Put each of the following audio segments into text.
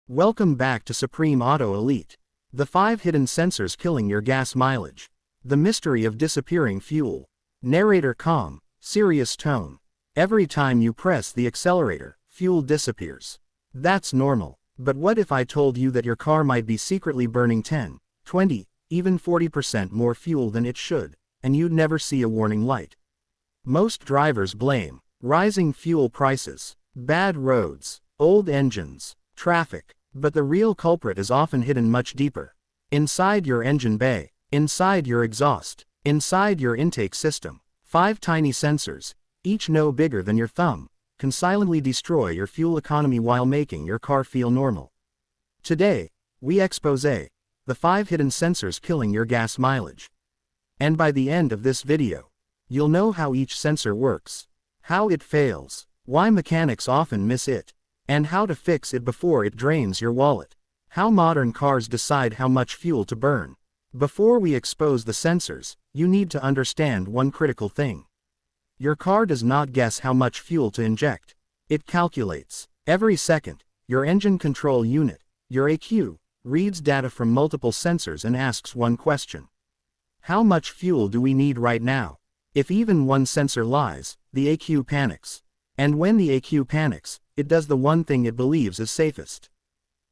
Welcome back to Supreme Auto Elite. The 5 hidden sensors killing your gas mileage. The mystery of disappearing fuel. Narrator calm, serious tone. Every time you press the accelerator, fuel disappears. That's normal. But what if I told you that your car might be secretly burning 10, 20, even 40% more fuel than it should, and you'd never see a warning light? Most drivers blame rising fuel prices, bad roads, old engines, traffic, but the real culprit is often hidden much deeper. Inside your engine bay, inside your exhaust, inside your intake system, 5 tiny sensors, each no bigger than your thumb, can silently destroy your fuel economy while making your car feel normal. Today, we expose the 5 hidden sensors killing your gas mileage. And by the end of this video, you'll know how each sensor works, how it fails, why mechanics often miss it, and how to fix it before it drains your wallet. How modern cars decide how much fuel to burn. Before we expose the sensors, you need to understand one critical thing. Your car does not guess how much fuel to inject. It calculates. Every second, your engine control unit, your ECU, reads data from multiple sensors and asks one question. How much fuel do we need right now? If even one sensor lies, the ECU panics. And when the ECU panics, it does the one thing it believes is safest.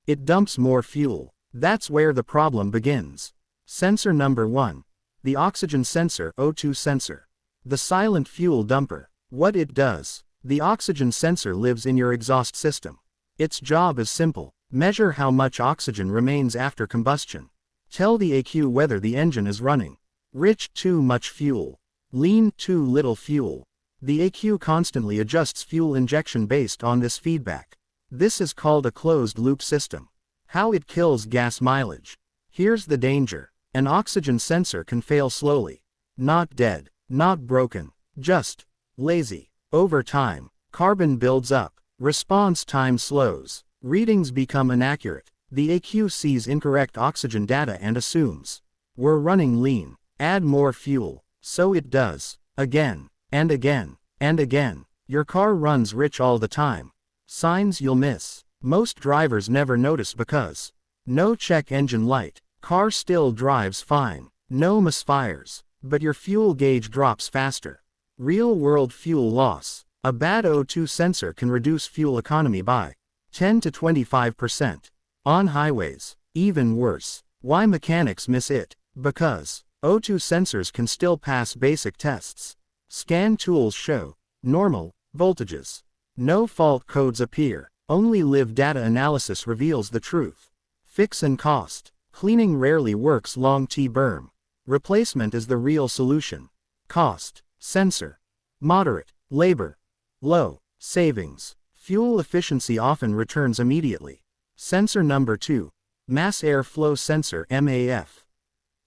It dumps more fuel. That's where the problem begins. Sensor number 1. The oxygen sensor, O2 sensor. The silent fuel dumper. What it does. The oxygen sensor lives in your exhaust system. Its job is simple. Measure how much oxygen remains after combustion. Tell the ECU whether the engine is running. Rich, too much fuel. Lean, too little fuel. The ECU constantly adjusts fuel injection based on this feedback. This is called a closed-loop system. How it kills gas mileage. Here's the danger. An oxygen sensor can fail slowly. Not dead, not broken, just lazy. Over time, carbon builds up, response time slows, readings become inaccurate. The ECU sees incorrect oxygen data and assumes, we're running lean, add more fuel. So it does, again, and again, and again. Your car runs rich all the time. Signs you'll miss. Most drivers never notice because no check engine light, car still drives fine, no misfires, but your fuel gauge drops faster. Real-world fuel loss. A bad O2 sensor can reduce fuel economy by 10 to 25%. On highways, even worse. Why mechanics miss it? Because O2 sensors can still pass basic tests. Scan tools show normal voltages. No fault codes appear. Only live data analysis reveals the truth. Fix and cost. Cleaning rarely works long-term. Replacement is the real solution. Cost. Sensor. Moderate. Labor. Low. Savings. Fuel efficiency often returns immediately. Sensor number 2. Mass air flow sensor, MAF.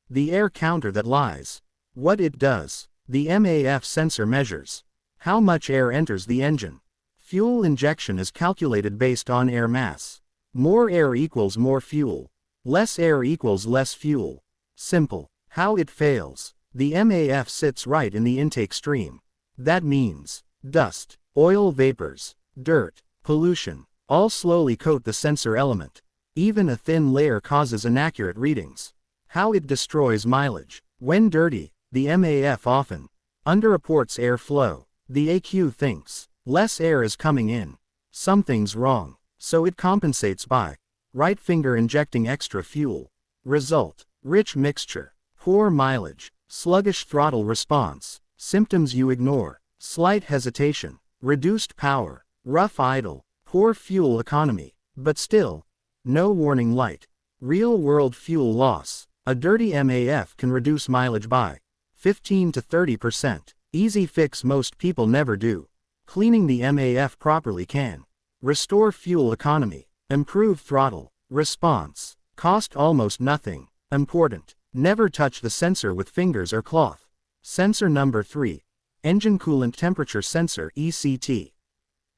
The air counter that lies. What it does. The MAF sensor measures how much air enters the engine. Fuel injection is calculated based on air mass. More air equals more fuel. Less air equals less fuel. Simple. How it fails. The MAF sits right in the intake stream. That means dust, oil vapors, dirt, pollution, all slowly coat the sensor element. Even a thin layer causes inaccurate readings. How it destroys mileage. When dirty, the MAF often underreports air flow. The ECU thinks less air is coming in. Something's wrong. So it compensates by right finger injecting extra fuel. Result. Rich mixture. Poor mileage. Sluggish throttle response. Symptoms you ignore. Slight hesitation. Reduced power. Rough idle. Poor fuel economy. But still, no warning light. Real-world fuel loss. A dirty MAF can reduce mileage by 15 to 30%. Easy fix most people never do. Cleaning the MAF properly can restore fuel economy, improve throttle response, cost almost nothing. Important. Never touch the sensor with fingers or cloth. Sensor number 3. Engine coolant temperature sensor, ECT.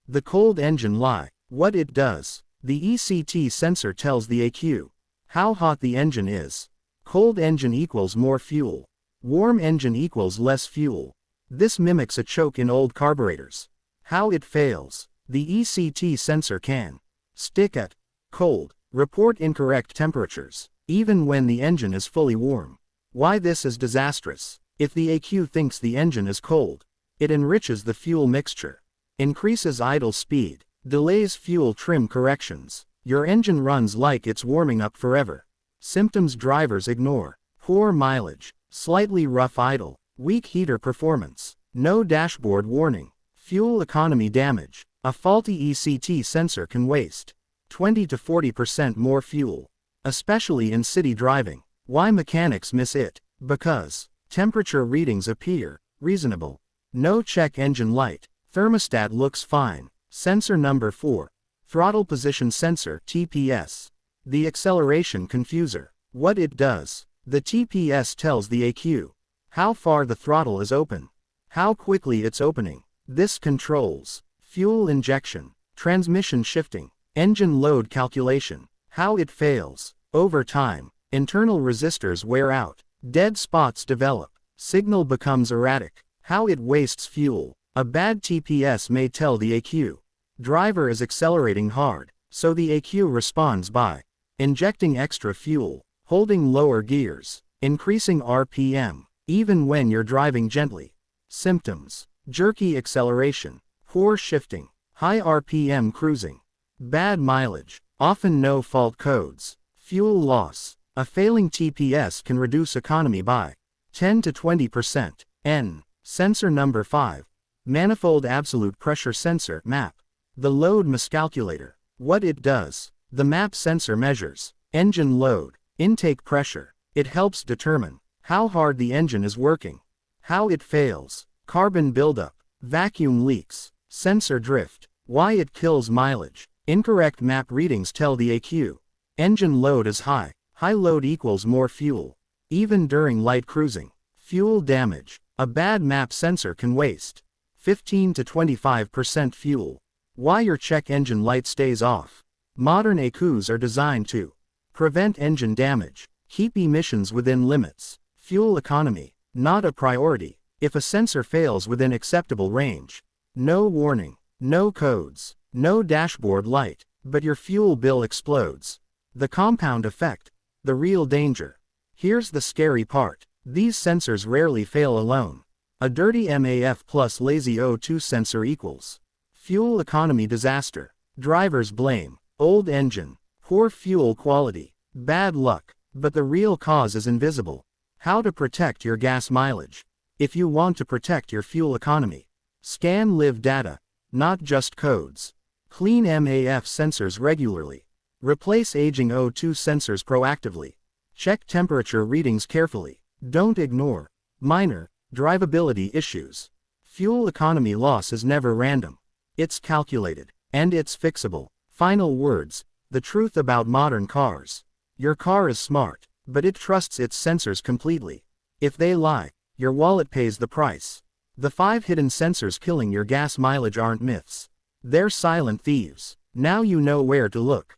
The cold engine lie. What it does. The ECT sensor tells the ECU how hot the engine is. Cold engine equals more fuel. Warm engine equals less fuel. This mimics a choke in old carburetors. How it fails. The ECT sensor can stick at cold Report incorrect temperatures, even when the engine is fully warm. Why this is disastrous. If the ECU thinks the engine is cold, it enriches the fuel mixture, increases idle speed, delays fuel trim corrections. Your engine runs like it's warming up forever. Symptoms drivers ignore: poor mileage, slightly rough idle, weak heater performance, no dashboard warning, fuel economy damage. A faulty ECT sensor can waste 20 to 40% more fuel, especially in city driving. Why mechanics miss it? Because temperature readings appear reasonable. No check engine light, thermostat looks fine. Sensor number 4. Throttle Position Sensor (TPS). The acceleration confuser. What it does. The TPS tells the ECU how far the throttle is open, how quickly it's opening. This controls fuel injection, transmission shifting, engine load calculation, how it fails. Over time, internal resistors wear out, dead spots develop, signal becomes erratic, how it wastes fuel. A bad TPS may tell the ECU driver is accelerating hard, so the ECU responds by injecting extra fuel, holding lower gears, increasing RPM, even when you're driving gently. Symptoms: jerky acceleration, poor shifting, high RPM cruising, bad mileage, often no fault codes, fuel loss. A failing TPS can reduce economy by 10 to 20%. Sensor number 5. Manifold Absolute Pressure Sensor (MAP). The Load Miscalculator. What it does. The MAP sensor measures engine load, intake pressure. It helps determine how hard the engine is working, how it fails, carbon buildup, vacuum leaks, sensor drift, why it kills mileage. Incorrect MAP readings tell the ECU engine load is high. High load equals more fuel, even during light cruising. Fuel damage. A bad MAP sensor can waste 15 to 25% fuel. Why your check engine light stays off. Modern ECUs are designed to prevent engine damage, keep emissions within limits. Fuel economy, not a priority. If a sensor fails within acceptable range, no warning, no codes, no dashboard light, but your fuel bill explodes. The compound effect, the real danger. Here's the scary part. These sensors rarely fail alone. A dirty MAF plus lazy O2 sensor equals fuel economy disaster. Drivers blame old engine, poor fuel quality, bad luck, but the real cause is invisible. How to protect your gas mileage. If you want to protect your fuel economy, scan live data, not just codes. Clean MAF sensors regularly. Replace aging O2 sensors proactively. Check temperature readings carefully. Don't ignore minor drivability issues. Fuel economy loss is never random. It's calculated, and it's fixable. Final words: the truth about modern cars. Your car is smart, but it trusts its sensors completely. If they lie, your wallet pays the price. The 5 hidden sensors killing your gas mileage aren't myths. They're silent thieves. Now you know where to look.